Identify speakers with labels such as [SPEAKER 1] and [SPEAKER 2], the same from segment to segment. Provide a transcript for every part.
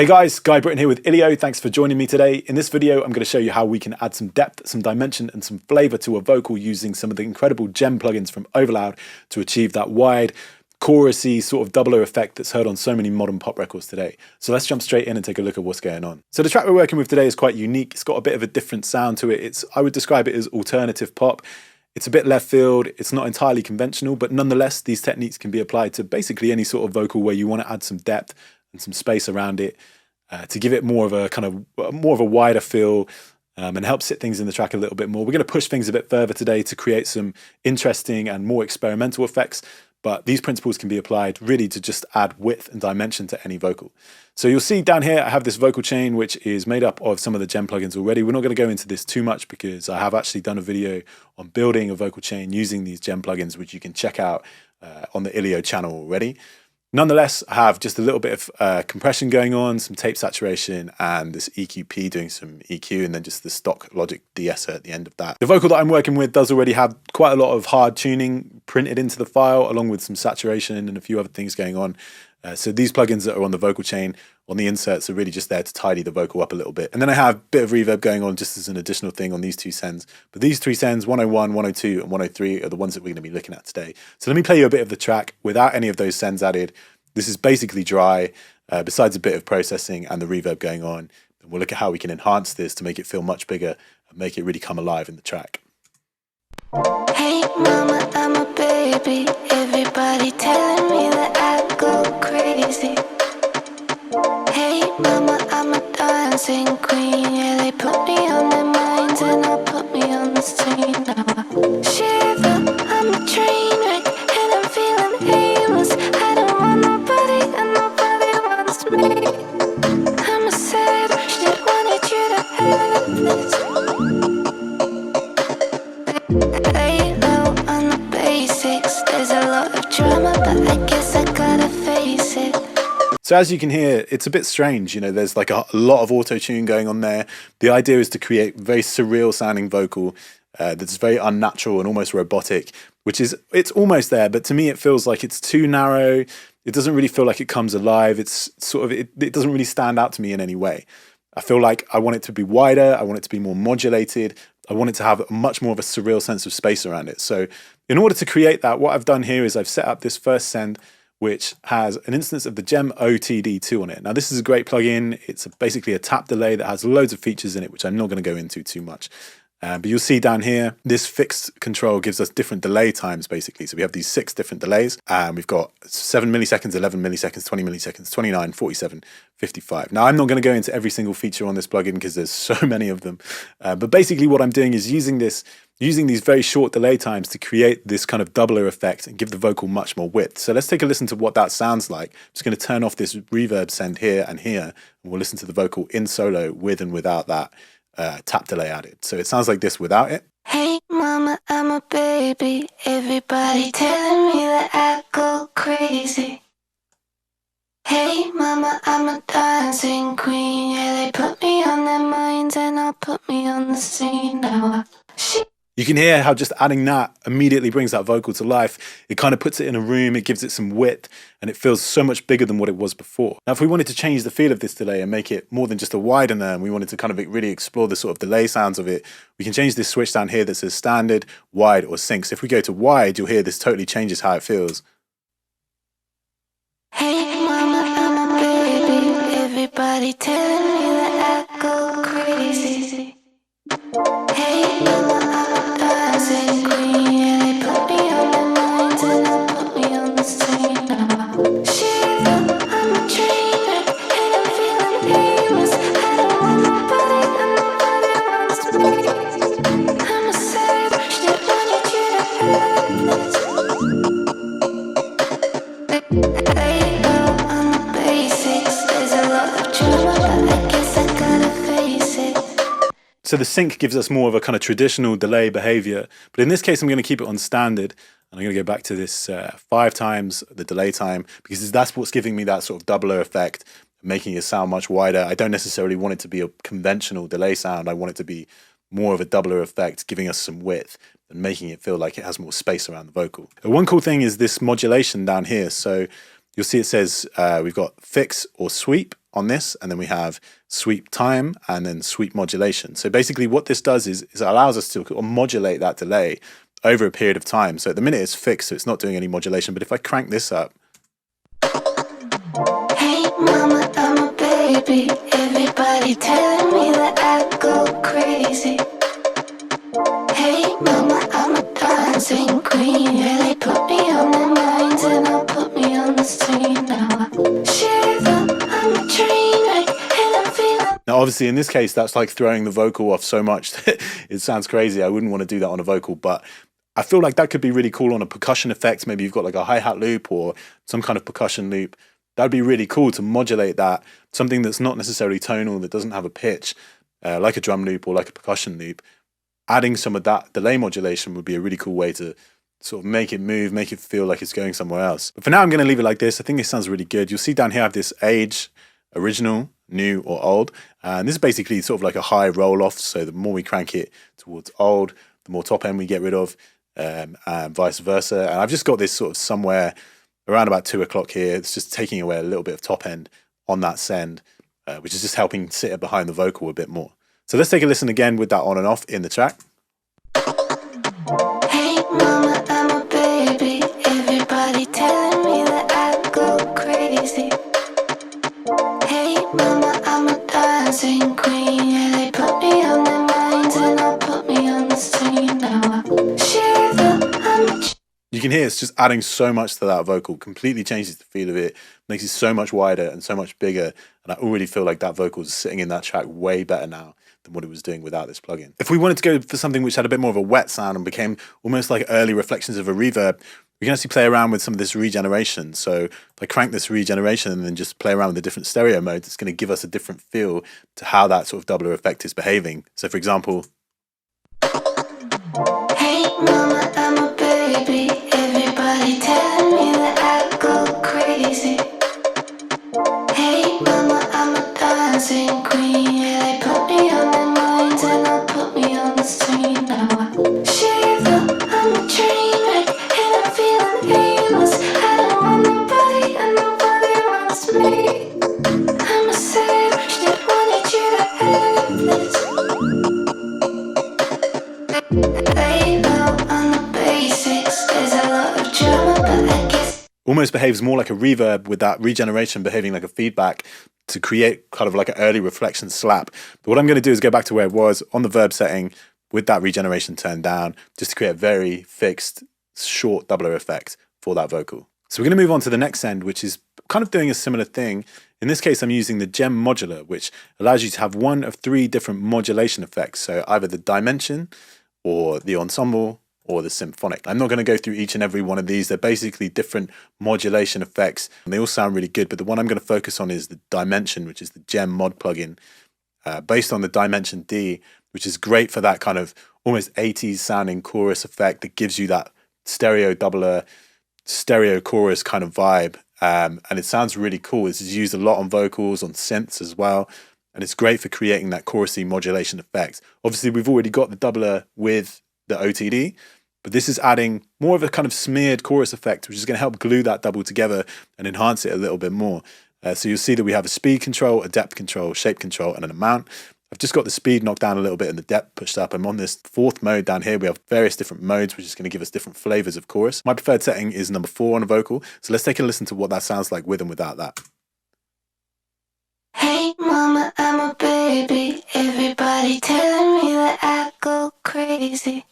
[SPEAKER 1] Hey guys, Guy Britton here with ILIO. Thanks for joining me today. In this video, I'm going to show you how we can add some depth, some dimension, and some flavor to a vocal using some of the incredible gem plugins from Overloud to achieve that wide, chorusy sort of doubler effect that's heard on so many modern pop records today. So let's jump straight in and take a look at what's going on. So the track we're working with today is quite unique. It's got a bit of a different sound to it. I would describe it as alternative pop. It's a bit left field, it's not entirely conventional, but nonetheless, these techniques can be applied to basically any sort of vocal where you want to add some depth and some space around it to give it more of a wider feel and help sit things in the track a little bit more. We're going to push things a bit further today to create some interesting and more experimental effects, but these principles can be applied really to just add width and dimension to any vocal. So you'll see down here, I have this vocal chain, which is made up of some of the gem plugins already. We're not going to go into this too much because I have actually done a video on building a vocal chain using these gem plugins, which you can check out on the ILIO channel already. Nonetheless, I have just a little bit of compression going on, some tape saturation, and this EQP doing some EQ, and then just the stock Logic de-esser at the end of that. The vocal that I'm working with does already have quite a lot of hard tuning printed into the file, along with some saturation and a few other things going on. So these plugins that are on the vocal chain, on the inserts, are really just there to tidy the vocal up a little bit. And then I have a bit of reverb going on just as an additional thing on these two sends. But these three sends, 101, 102, and 103, are the ones that we're going to be looking at today. So let me play you a bit of the track without any of those sends added. This is basically dry, besides a bit of processing and the reverb going on. And we'll look at how we can enhance this to make it feel much bigger and make it really come alive in the track.
[SPEAKER 2] Hey mama, I'm a baby. Everybody telling me that I go crazy. Hey mama, I'm a dancing queen. Yeah, they put me on their minds and I'll put me on the scene. Now I shiver, I'm a train wreck and I'm feeling aimless. I don't want nobody and nobody wants me. I'm a savage that wanted you to have this. Lay low on the basics. There's a lot of drama, but I guess I gotta face it.
[SPEAKER 1] So as you can hear, it's a bit strange, you know, there's like a lot of auto-tune going on there. The idea is to create very surreal sounding vocal that's very unnatural and almost robotic, it's almost there, but to me it feels like it's too narrow. It doesn't really feel like it comes alive. It's sort of, it doesn't really stand out to me in any way. I feel like I want it to be wider. I want it to be more modulated. I want it to have much more of a surreal sense of space around it. So in order to create that, what I've done here is I've set up this first send, which has an instance of the Gem OTD2 on it. Now this is a great plugin. It's basically a tap delay that has loads of features in it, which I'm not going to go into too much. But you'll see down here, this fixed control gives us different delay times basically. So we have these 6 different delays, and we've got 7 milliseconds, 11 milliseconds, 20 milliseconds, 29, 47, 55. Now I'm not going to go into every single feature on this plugin because there's so many of them. But basically what I'm doing is using these very short delay times to create this kind of doubler effect and give the vocal much more width. So let's take a listen to what that sounds like. I'm just going to turn off this reverb send here and here, and we'll listen to the vocal in solo with and without that tap delay added. So it sounds like this without it.
[SPEAKER 2] Hey mama, I'm a baby. Everybody telling me that I go crazy. Hey mama, I'm a dancing queen. Yeah, they put me on their minds and I'll put me on the scene. Now
[SPEAKER 1] You can hear how just adding that immediately brings that vocal to life. It kind of puts it in a room, it gives it some width, and it feels so much bigger than what it was before. Now, if we wanted to change the feel of this delay and make it more than just a widener, and we wanted to kind of really explore the sort of delay sounds of it, we can change this switch down here that says standard, wide, or sync. So if we go to wide, you'll hear this totally changes how it feels.
[SPEAKER 2] hey mama, I'm a baby. Everybody telling me that I go crazy. Hey mama, I'm a dancing queen. Yeah, they put me on their minds and they'll put me on the scene. Now I shiver, I'm a train wreck and I'm feeling aimless. I don't want nobody and nobody wants me. I'm a savage that wanted you to have this. Lay low on the basics. There's a lot of drama, but I guess I gotta face it.
[SPEAKER 1] So the sync gives us more of a kind of traditional delay behavior, but in this case I'm going to keep it on standard, and I'm going to go back to this 5 times the delay time, because that's what's giving me that sort of doubler effect, making it sound much wider. I don't necessarily want it to be a conventional delay sound. I want it to be more of a doubler effect, giving us some width and making it feel like it has more space around the vocal. One cool thing is this modulation down here. So you'll see it says we've got fix or sweep, on this, and then we have sweep time and then sweep modulation. So basically what this does is it allows us to modulate that delay over a period of time. So at the minute it's fixed, so it's not doing any modulation, but if I crank this up.
[SPEAKER 2] Hey mama, I'm a baby. Everybody telling me that I go crazy. Hey mama, I'm a dancing queen. Yeah, they put me on their minds and I'll put me on the screen. Now I shiver, I'm a train wreck and I'm feeling.
[SPEAKER 1] Now obviously in this case that's like throwing the vocal off so much that it sounds crazy. I wouldn't want to do that on a vocal, but I feel like that could be really cool on a percussion effect. Maybe you've got like a hi-hat loop or some kind of percussion loop. That'd be really cool to modulate that, something that's not necessarily tonal, that doesn't have a pitch, like a drum loop or like a percussion loop. Adding some of that delay modulation would be a really cool way to sort of make it move, make it feel like it's going somewhere else. But for now, I'm going to leave it like this. I think this sounds really good. You'll see down here I have this age, original, new, or old. And this is basically sort of like a high roll off. So the more we crank it towards old, the more top end we get rid of, and vice versa. And I've just got this sort of somewhere around about 2 o'clock here. It's just taking away a little bit of top end on that send, which is just helping sit it behind the vocal a bit more. So let's take a listen again with that on and off in the track.
[SPEAKER 2] Hey mama, I'm a baby. Everybody telling me that I go crazy. Hey mama, I'm a dancing queen. Yeah, they put me on their minds and I'll put me on the screen. Now I shiver, I'm a
[SPEAKER 1] You can hear it's just adding so much to that vocal, completely changes the feel of it, makes it so much wider and so much bigger. And I already feel like that vocal is sitting in that track way better now than what it was doing without this plugin. If we wanted to go for something which had a bit more of a wet sound and became almost like early reflections of a reverb, we can actually play around with some of this regeneration. So if I crank this regeneration and then just play around with the different stereo modes, it's going to give us a different feel to how that sort of doubler effect is behaving. So for example,
[SPEAKER 2] hey mama, I'm a baby. Everybody telling me that I go crazy. Hey mama, I'm a dancing queen. Yeah, they put me on their minds and I'll put me on the screen. Now I shiver, I'm a train wreck and I'm feeling aimless. I don't want nobody and nobody wants me. I'm a savage that wanted you to have this. Lay low on the basics. There's a lot of drama, but I guess
[SPEAKER 1] almost behaves more like a reverb with that regeneration behaving like a feedback to create kind of like an early reflection slap. But what I'm going to do is go back to where it was on the verb setting with that regeneration turned down, just to create a very fixed, short doubler effect for that vocal. So we're going to move on to the next end, which is kind of doing a similar thing. In this case, I'm using the gem modular, which allows you to have one of 3 different modulation effects. So either the dimension or the ensemble or the symphonic. I'm not going to go through each and every one of these. They're basically different modulation effects and they all sound really good, but the one I'm going to focus on is the dimension, which is the gem mod plugin based on the dimension D, which is great for that kind of almost 80s sounding chorus effect that gives you that stereo doubler, stereo chorus kind of vibe. And it sounds really cool. This is used a lot on vocals, on synths as well. And it's great for creating that chorusy modulation effect. Obviously, we've already got the doubler with the OTD, but this is adding more of a kind of smeared chorus effect, which is going to help glue that double together and enhance it a little bit more. So you'll see that we have a speed control, a depth control, shape control, and an amount. I've just got the speed knocked down a little bit and the depth pushed up. I'm on this 4th mode down here. We have various different modes, which is going to give us different flavors of chorus. My preferred setting is number 4 on a vocal. So let's take a listen to what that sounds like with and without that.
[SPEAKER 2] hey mama, I'm a baby. Everybody telling me that I go crazy.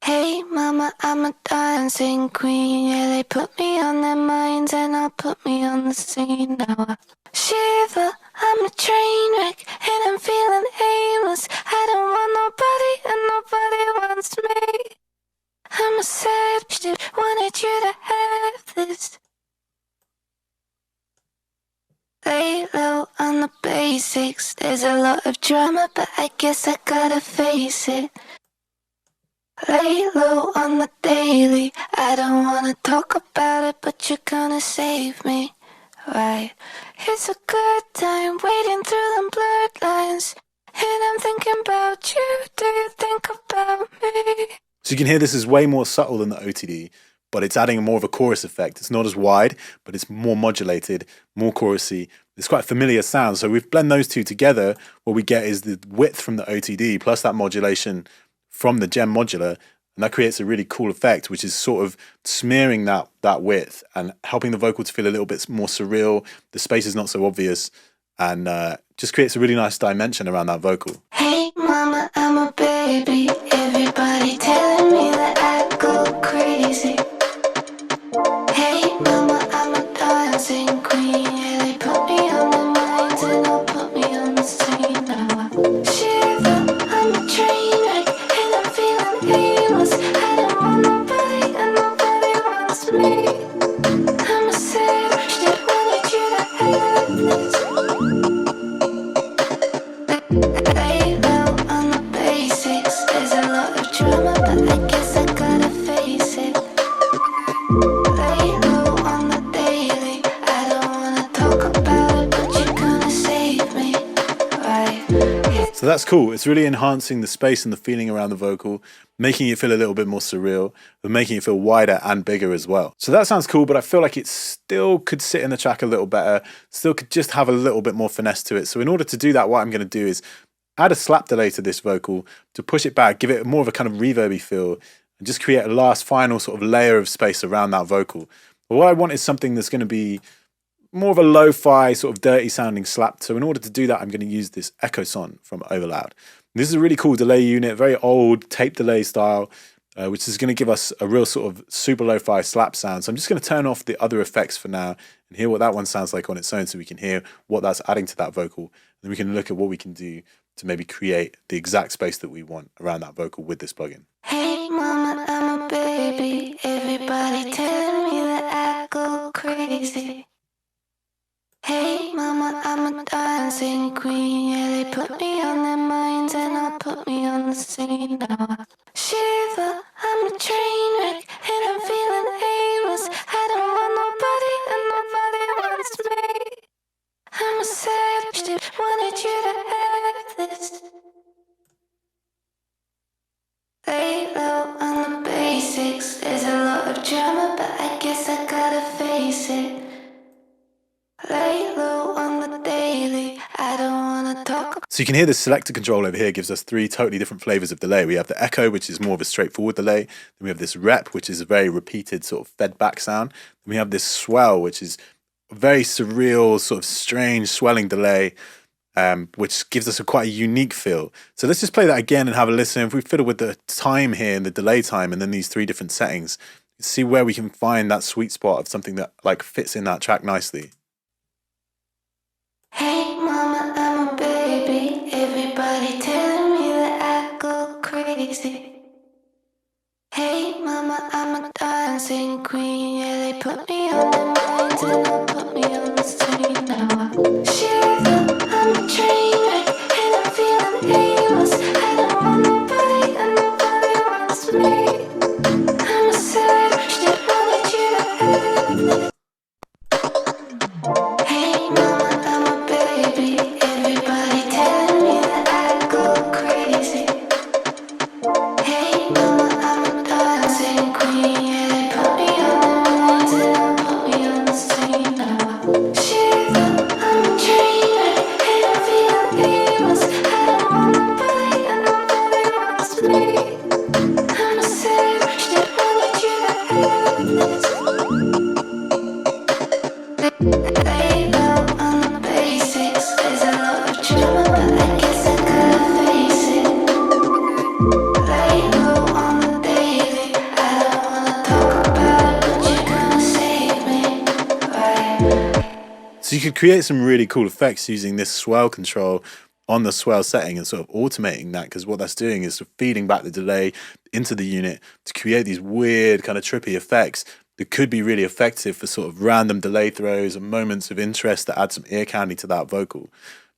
[SPEAKER 2] Hey mama, I'm a dancing queen. Yeah, they put me on their minds and I'll put me on the scene. Now I shiver, I'm a train wreck and I'm feeling aimless. I don't want nobody and nobody wants me. I'm a savage that wanted you to have this. Lay low on the basics. There's a lot of drama, but I guess I gotta face it. Lay low on the daily. I don't wanna talk about it, but you're gonna save me, right? It's a good time wading through them blurred lines, and I'm thinking about you. Do you think about me?
[SPEAKER 1] So you can hear this is way more subtle than the OTD, but it's adding more of a chorus effect. It's not as wide, but it's more modulated, more chorusy. It's quite a familiar sound. So we've blend those two together. What we get is the width from the OTD plus that modulation from the gem modular, and that creates a really cool effect, which is sort of smearing that width and helping the vocal to feel a little bit more surreal. The space is not so obvious, and just creates a really nice dimension around that vocal.
[SPEAKER 2] Hey mama, I'm a baby. Everybody telling me that I go crazy. Hey mama, I'm a dancing queen. Yeah, they put me on the minds and they'll put me on the scene now. Shiver, I'm a train wreck and I'm feeling aimless. I don't want nobody and nobody wants me. I'm a savage that wanted you to have this. Lay low on the basics. There's a lot of drama, but I guess I gotta face it. Lay low on the daily. I don't wanna talk about it, but you're gonna save me, right?
[SPEAKER 1] So that's cool. It's really enhancing the space and the feeling around the vocal, making it feel a little bit more surreal, but making it feel wider and bigger as well. So that sounds cool, but I feel like it still could sit in the track a little better, still could just have a little bit more finesse to it. So in order to do that, what I'm going to do is add a slap delay to this vocal to push it back, give it more of a kind of reverby feel, and just create a last final sort of layer of space around that vocal. But what I want is something that's going to be more of a lo-fi sort of dirty sounding slap. So in order to do that, I'm going to use this Echoson from Overloud. This is a really cool delay unit, very old tape delay style, which is going to give us a real sort of super lo-fi slap sound. So I'm just going to turn off the other effects for now and hear what that one sounds like on its own, so we can hear what that's adding to that vocal. And then we can look at what we can do to maybe create the exact space that we want around that vocal with this plugin.
[SPEAKER 2] Hey mama, I'm a baby. Everybody telling me that I go crazy. Hey mama, I'm a dancing queen. Yeah, they put me on their minds and I'll put me on the scene now. Shiver, I'm a train wreck and I'm feeling aimless. I don't want nobody and nobody wants me. I'm a savage that wanted you to have this. Lay low on the basics. There's a lot of drama, but I guess I gotta face it. Lay low on the daily. I don't wanna talk.
[SPEAKER 1] So you can hear the selector control over here gives us three totally different flavors of delay. We have the echo, which is more of a straightforward delay. Then we have this rep, which is a very repeated sort of fed back sound. Then we have this swell, which is a very surreal, sort of strange swelling delay, which gives us a quite a unique feel. So let's just play that again and have a listen. If we fiddle with the time here and the delay time and then these three different settings, see where we can find that sweet spot of something that like fits in that track nicely.
[SPEAKER 2] Hey mama, I'm a baby. Everybody telling me that I go crazy. Hey mama, I'm a dancing queen. Yeah, they put me on their minds and they'll put me on the scene now. Shiver, I'm a train wreck and I'm feeling aimless. I don't want nobody and nobody wants me. I'm a savage that wanted you to have this. Hey mama, I'm a baby. Everybody telling me that I go crazy. Hey mama, I'm a dancing queen. Yeah, they put me on their minds and they'll put me on the scene now. Shiver, I'm a train wreck and I'm feeling aimless. I don't want nobody and nobody wants me. I'm a savage that wanted you to have this. Lay low on the basics. There's a lot of drama, but I guess I gotta face it. Lay low on the daily. I don't wanna talk about it, but you're gonna save me, right?
[SPEAKER 1] So you could create some really cool effects using this swell control on the swell setting and sort of automating that, because what that's doing is sort of feeding back the delay into the unit to create these weird kind of trippy effects that could be really effective for sort of random delay throws and moments of interest that add some ear candy to that vocal.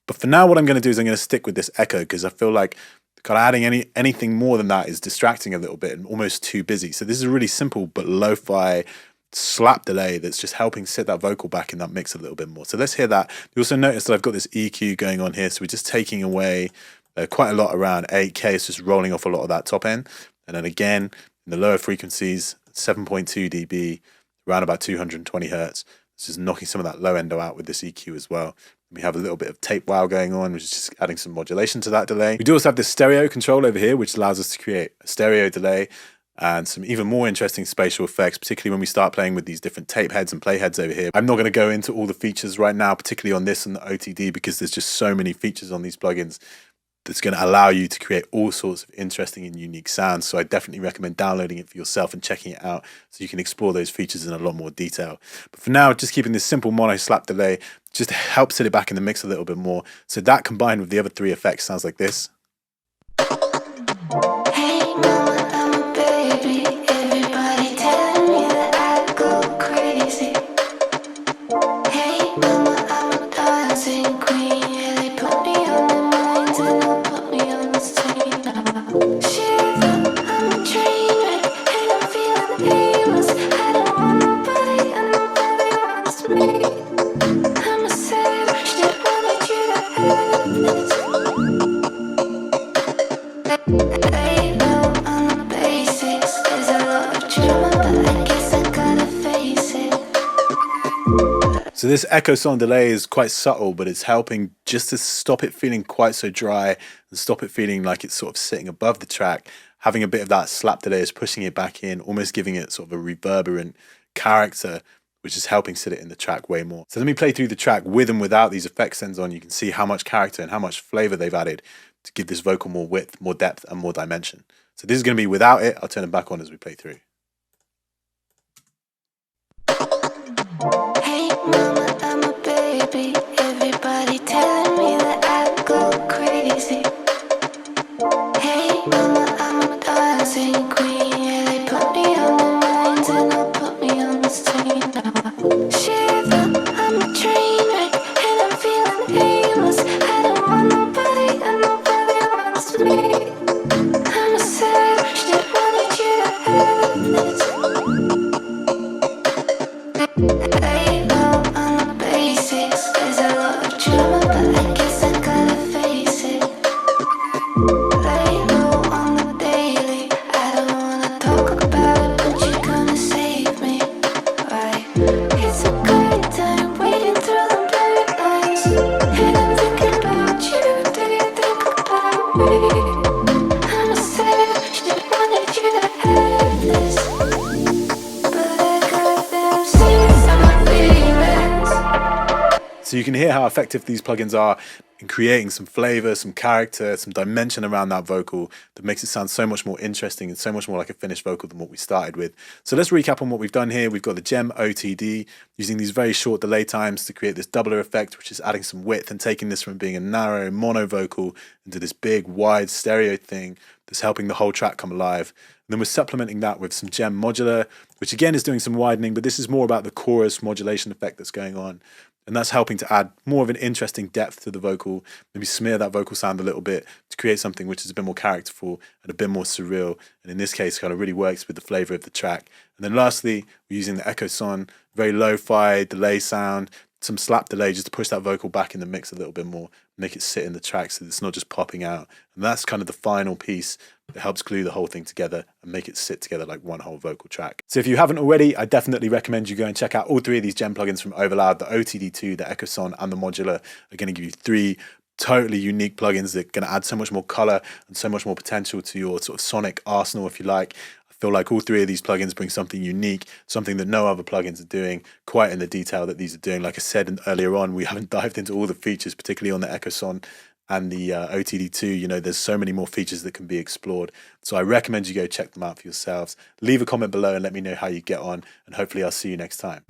[SPEAKER 1] But for now, what I'm going to do is I'm going to stick with this echo, because I feel like kind of adding anything more than that is distracting a little bit and almost too busy. So this is a really simple but lo-fi slap delay that's just helping sit that vocal back in that mix a little bit more. So let's hear that. You also notice that I've got this EQ going on here, so we're just taking away quite a lot around 8K. It's just rolling off a lot of that top end. And then again, in the lower frequencies, 7.2 dB, around about 220 hertz. It's just knocking some of that low endo out with this EQ as well. We have a little bit of tape wow going on, which is just adding some modulation to that delay. We do also have this stereo control over here, which allows us to create a stereo delay and some even more interesting spatial effects, particularly when we start playing with these different tape heads and play heads over here. I'm not going to go into all the features right now, particularly on this and the OTD, because there's just so many features on these plugins that's going to allow you to create all sorts of interesting and unique sounds. So I definitely recommend downloading it for yourself and checking it out so you can explore those features in a lot more detail. But for now, just keeping this simple mono slap delay just helps set it back in the mix a little bit more. So that combined with the other three effects sounds like this.
[SPEAKER 2] Hey mama, I'm a baby. Everybody telling me that I go crazy. Hey mama, I'm a dancing queen. Yeah, they put me on their minds and they'll put me on the screen now. Shiver, I'm a train wreck and I'm feeling aimless. I don't want nobody and nobody wants me. I'm a savage that wanted you to have this. Lay low on the basics. There's a lot of drama, but I guess I gotta face it.
[SPEAKER 1] So this Echoson delay is quite subtle, but it's helping just to stop it feeling quite so dry and stop it feeling like it's sort of sitting above the track. Having a bit of that slap delay is pushing it back in, almost giving it sort of a reverberant character, which is helping sit it in the track way more. So let me play through the track with and without these effect sends on. You can see how much character and how much flavor they've added to give this vocal more width, more depth, and more dimension. So this is going to be without it. I'll turn it back on as we play through.
[SPEAKER 2] Hey mama, I'm a baby. Everybody telling me that I go crazy. Hey mama, I'm a dancing queen. Yeah, they put me on their minds and they'll put me on the screen now. Shiver, I'm a train wreck and I'm feeling aimless. I don't want nobody and nobody wants me. I'm a savage that wanted you to have this. Lay low on the basics. There's a lot of drama, but I guess I gotta face it. Lay low on the daily. I don't wanna talk about it, but you're gonna save me, right? It's a great time wading through the blurred lines, and I'm thinking about you. Do you think about me? I'm a savage that wanted you to have this, but I got them seeds on my feelings.
[SPEAKER 1] So you can hear how effective these plugins are in creating some flavor, some character, some dimension around that vocal that makes it sound so much more interesting and so much more like a finished vocal than what we started with. So let's recap on what we've done here. We've got the Gem OTD, using these very short delay times to create this doubler effect, which is adding some width and taking this from being a narrow mono vocal into this big wide stereo thing that's helping the whole track come alive. And then we're supplementing that with some Gem Modula, which again is doing some widening, but this is more about the chorus modulation effect that's going on. And that's helping to add more of an interesting depth to the vocal, maybe smear that vocal sound a little bit to create something which is a bit more characterful and a bit more surreal. And in this case, kind of really works with the flavor of the track. And then lastly, we're using the Echoson, very lo-fi delay sound, some slap delay just to push that vocal back in the mix a little bit more, make it sit in the track so it's not just popping out. And that's kind of the final piece that helps glue the whole thing together and make it sit together like one whole vocal track. So if you haven't already, I definitely recommend you go and check out all three of these Gem plugins from Overloud. The OTD2, the Echoson, and the Modula are going to give you three totally unique plugins that are going to add so much more color and so much more potential to your sort of sonic arsenal, if you like. I feel like all three of these plugins bring something unique, something that no other plugins are doing, quite in the detail that these are doing. Like I said earlier on, we haven't dived into all the features, particularly on the Echoson and the OTD2. You know, there's so many more features that can be explored. So I recommend you go check them out for yourselves. Leave a comment below and let me know how you get on, and hopefully I'll see you next time.